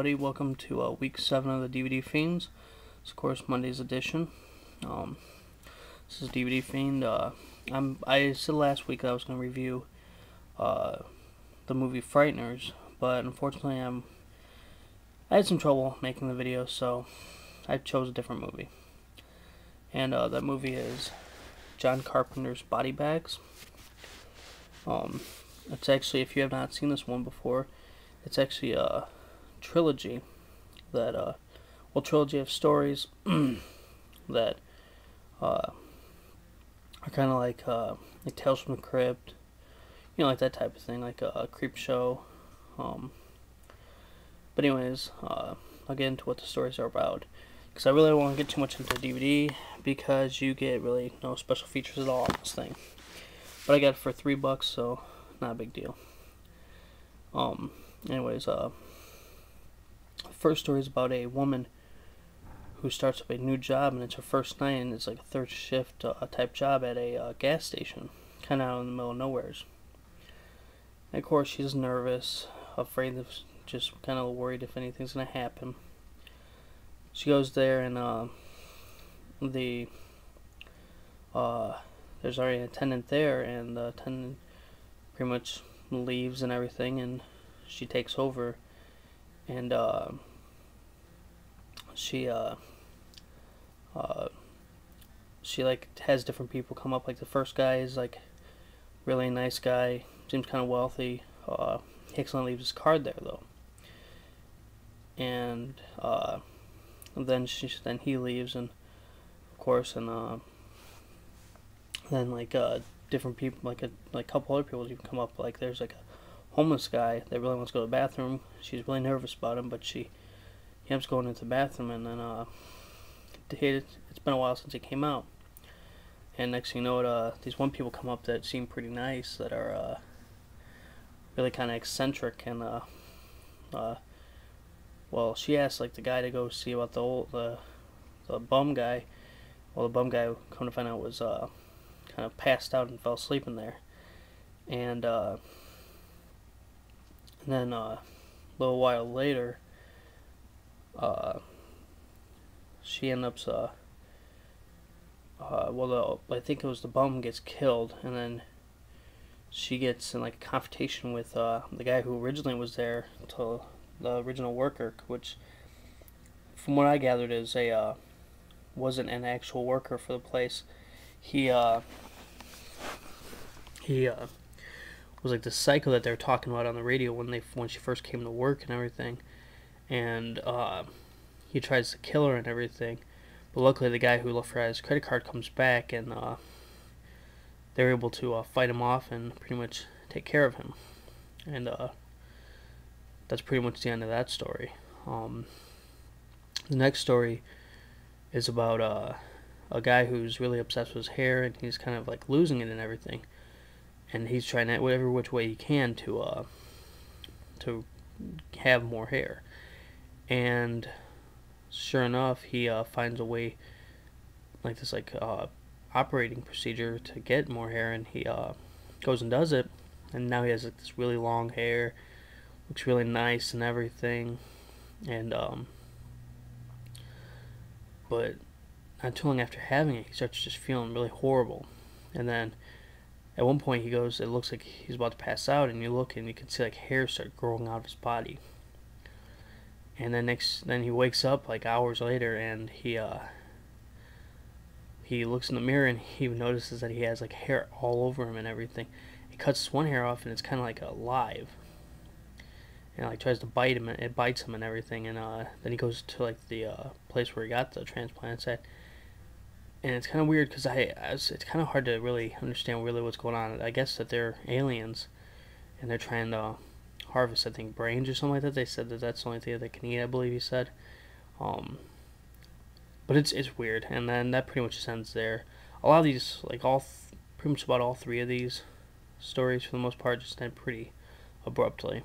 everybody. Welcome to week 7 of the DVD Fiends. It's of course Monday's edition. This is DVD Fiend. I said last week that I was going to review the movie Frighteners, but unfortunately I had some trouble making the video, so I chose a different movie. And that movie is John Carpenter's Body Bags. It's actually, if you have not seen this one before, it's actually a trilogy that, trilogy of stories that are kind of like Tales from the Crypt, like that type of thing, like a creep show. But anyways, I'll get into what the stories are about, because I really don't want to get too much into DVD, because you get really no special features at all on this thing. But I got it for $3, so not a big deal. Anyways, the first story is about a woman who starts up a new job, and it's her first night, and it's like a third shift type job at a gas station, kind of out in the middle of nowheres. And of course, she's nervous, afraid of, just kind of worried if anything's gonna happen. She goes there, and there's already an attendant there, and the attendant pretty much leaves and everything, and she takes over, and she like has different people come up. Like the first guy is like really nice guy, seems kind of wealthy. He accidentally leaves his card there though, and then he leaves, and of course, and then like different people, like a couple other people even come up. Like there's like a homeless guy that really wants to go to the bathroom. She's really nervous about him, but he ends up going into the bathroom, and then it's been a while since he came out. And next thing you know, these one people come up that seem pretty nice, that are really kind of eccentric, and well, she asked like the guy to go see about the bum guy. Well, the bum guy, come to find out, was kind of passed out and fell asleep in there. And then a little while later, she ends up, I think it was the bum gets killed, and then she gets in like a confrontation with the guy who originally was there, to the original worker, which from what I gathered is wasn't an actual worker for the place. He was like the psycho that they were talking about on the radio when she first came to work and everything, and he tries to kill her and everything, but luckily the guy who left her his credit card comes back, and they're able to fight him off and pretty much take care of him, and that's pretty much the end of that story. The next story is about a guy who's really obsessed with his hair, and he's kind of like losing it and everything, and he's trying to whatever which way he can to have more hair. And sure enough, he finds a way, like this operating procedure to get more hair, and he goes and does it, and now he has like this really long hair, looks really nice and everything, and but not too long after having it, he starts just feeling really horrible. And then at one point it looks like he's about to pass out, and you look and you can see like hair start growing out of his body. And then he wakes up like hours later, and he looks in the mirror, and he notices that he has like hair all over him and everything. He cuts one hair off, and it's kind of like alive, and like tries to bite him, and it bites him and everything. And then he goes to like the place where he got the transplants at, and it's kind of weird, because it's kind of hard to really understand really what's going on. I guess that they're aliens, and they're trying to harvest, I think, brains or something like that. They said that that's the only thing that they can eat, I believe he said. But it's weird, and then that pretty much just ends there. A lot of these, like pretty much about all three of these stories, for the most part, just end pretty abruptly.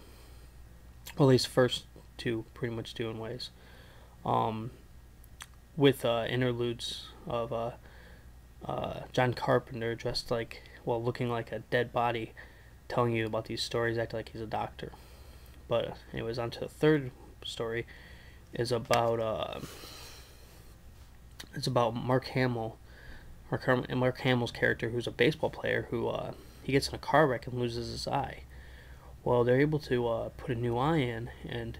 Well, at least the first two pretty much do in ways. With interludes of John Carpenter dressed like, well, looking like a dead body, telling you about these stories, acting like he's a doctor. But anyways, on to the third story is about it's about Mark Hamill's character, who's a baseball player, who he gets in a car wreck and loses his eye. Well, they're able to put a new eye in, and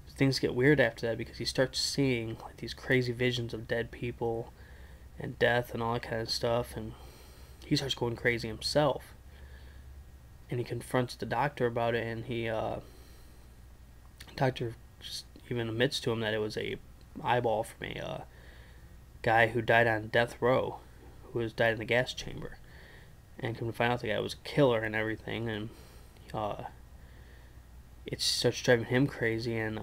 things get weird after that because he starts seeing like these crazy visions of dead people and death and all that kind of stuff, and he starts going crazy himself. And he confronts the doctor about it, and doctor just even admits to him that it was a eyeball from a guy who died on death row, who died in the gas chamber. And come to find out, the guy was a killer and everything, and it starts driving him crazy, and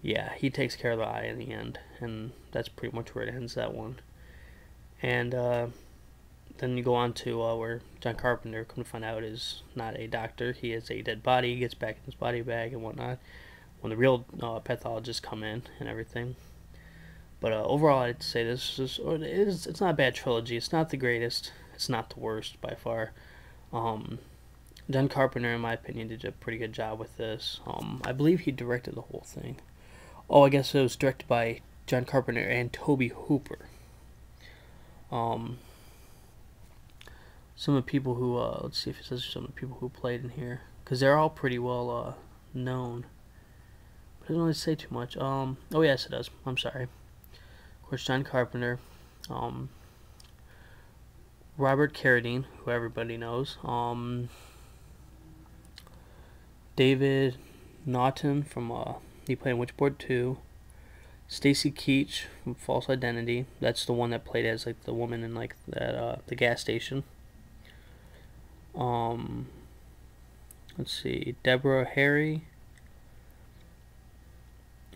yeah, he takes care of the eye in the end, and that's pretty much where it ends, that one. And then you go on to where John Carpenter, come to find out, is not a doctor. He is a dead body. He gets back in his body bag and whatnot when the real pathologists come in and everything. But overall, I'd say it's not a bad trilogy. It's not the greatest. It's not the worst by far. John Carpenter, in my opinion, did a pretty good job with this. I believe he directed the whole thing. Oh, I guess it was directed by John Carpenter and Tobe Hooper. Some of the people who, let's see if it says some of the people who played in here, because they're all pretty well known. But it doesn't really say too much. Oh yes, it does. I'm sorry. Of course, John Carpenter, Robert Carradine, who everybody knows, David Naughton from he played in Witchboard 2, Stacy Keach from False Identity. That's the one that played as like the woman in like that the gas station. Let's see, Deborah Harry.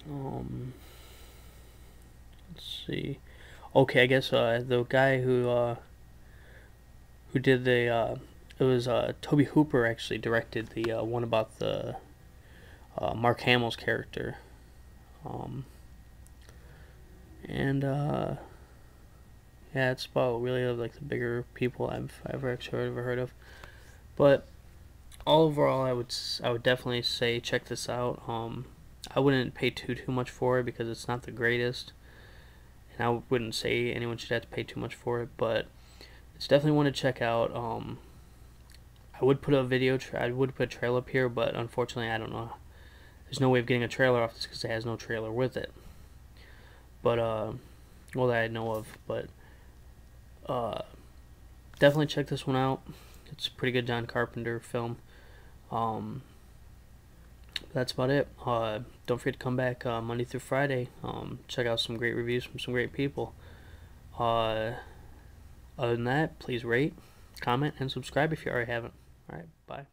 Let's see. Okay, I guess the guy who did the it was Tobe Hooper actually directed the one about the Mark Hamill's character. Yeah, it's about really like the bigger people I've ever heard of. But overall, I would definitely say check this out. I wouldn't pay too much for it because it's not the greatest, and I wouldn't say anyone should have to pay too much for it. But it's definitely one to check out. I would put a trailer up here, but unfortunately, I don't know. There's no way of getting a trailer off this because it has no trailer with it. But well, that I know of. But definitely check this one out. It's a pretty good John Carpenter film. That's about it. Don't forget to come back Monday through Friday. Check out some great reviews from some great people. Other than that, please rate, comment, and subscribe if you already haven't. Alright, bye.